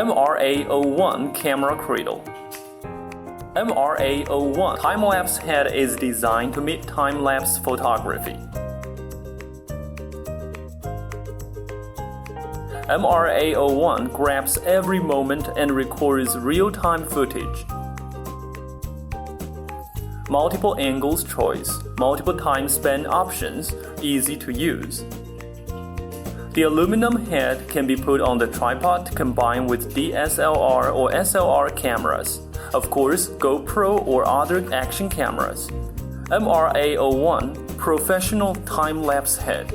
MRA01 Camera Cradle. MRA01 time-lapse head is designed to meet time-lapse photography. MRA01 grabs every moment and records real-time footage. Multiple angles choice, multiple time span options, easy to use. The aluminum head can be put on the tripod to combine with DSLR or SLR cameras, of course GoPro or other action cameras. MRA01 Professional Time-Lapse Head.